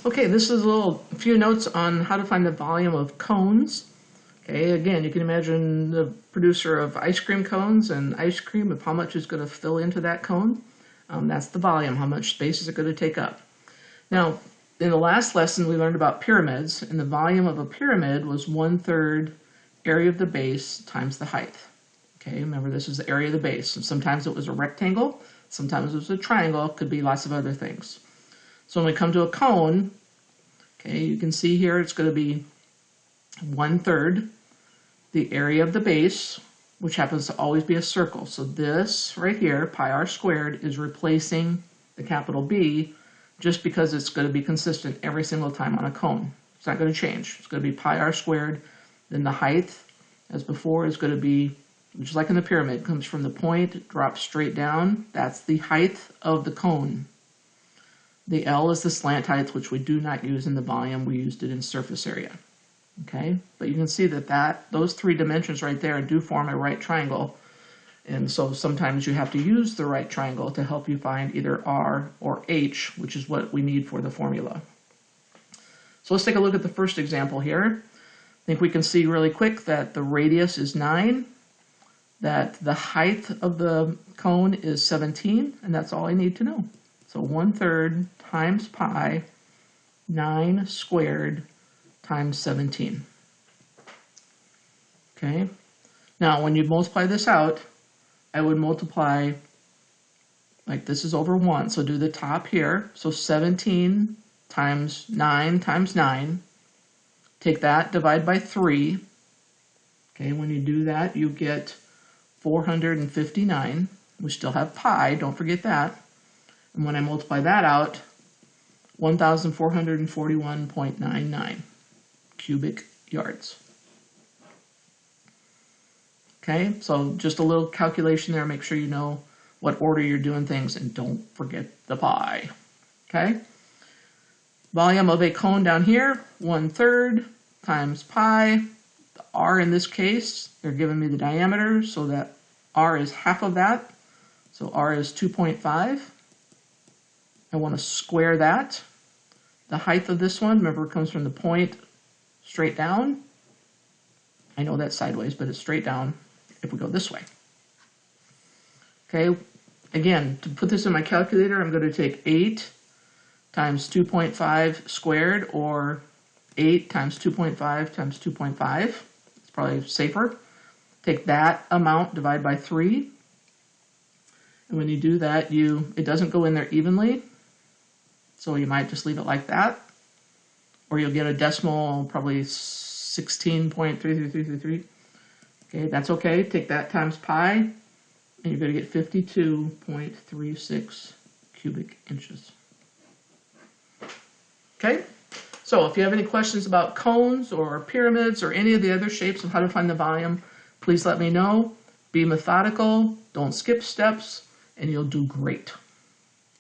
Okay, this is a few notes on how to find the volume of cones. Okay, again, you can imagine the producer of ice cream cones and ice cream of how much is going to fill into that cone. That's the volume, how much space is it going to take up. Now, in the last lesson, we learned about pyramids, and the volume of a pyramid was 1/3 area of the base times the height. Okay, remember this is the area of the base, and sometimes it was a rectangle, sometimes it was a triangle, it could be lots of other things. So when we come to a cone, okay, you can see here it's going to be 1/3 the area of the base, which happens to always be a circle. So this right here, pi r squared, is replacing the capital B just because it's going to be consistent every single time on a cone. It's not going to change. It's going to be pi r squared. Then the height, as before, is going to be, just like in the pyramid, comes from the point, drops straight down. That's the height of the cone. The L is the slant height, which we do not use in the volume. We used it in surface area. Okay, but you can see that those three dimensions right there do form a right triangle. And so sometimes you have to use the right triangle to help you find either R or H, which is what we need for the formula. So let's take a look at the first example here. I think we can see really quick that the radius is 9, that the height of the cone is 17, and that's all I need to know. So 1/3 times pi, 9 squared times 17. Okay, now when you multiply this out, I would multiply, like this is over 1, so do the top here. So 17 times 9, take that, divide by 3. Okay, when you do that, you get 459. We still have pi, don't forget that. And when I multiply that out, 1,441.99 cubic yards. Okay, so just a little calculation there. Make sure you know what order you're doing things, and don't forget the pi. Okay, volume of a cone down here, 1/3 times pi. The R in this case, they're giving me the diameter, so that R is half of that. So R is 2.5. I want to square that. The height of this one, remember, it comes from the point straight down. I know that's sideways, but it's straight down if we go this way. Okay, again, to put this in my calculator, I'm going to take 8 times 2.5 squared, or 8 times 2.5 times 2.5. It's probably safer. Take that amount, divide by 3. And when you do that, it doesn't go in there evenly. So you might just leave it like that. Or you'll get a decimal, probably 16.33333. Okay, that's okay. Take that times pi, and you're going to get 52.36 cubic inches. Okay, so if you have any questions about cones or pyramids or any of the other shapes of how to find the volume, please let me know. Be methodical, don't skip steps, and you'll do great.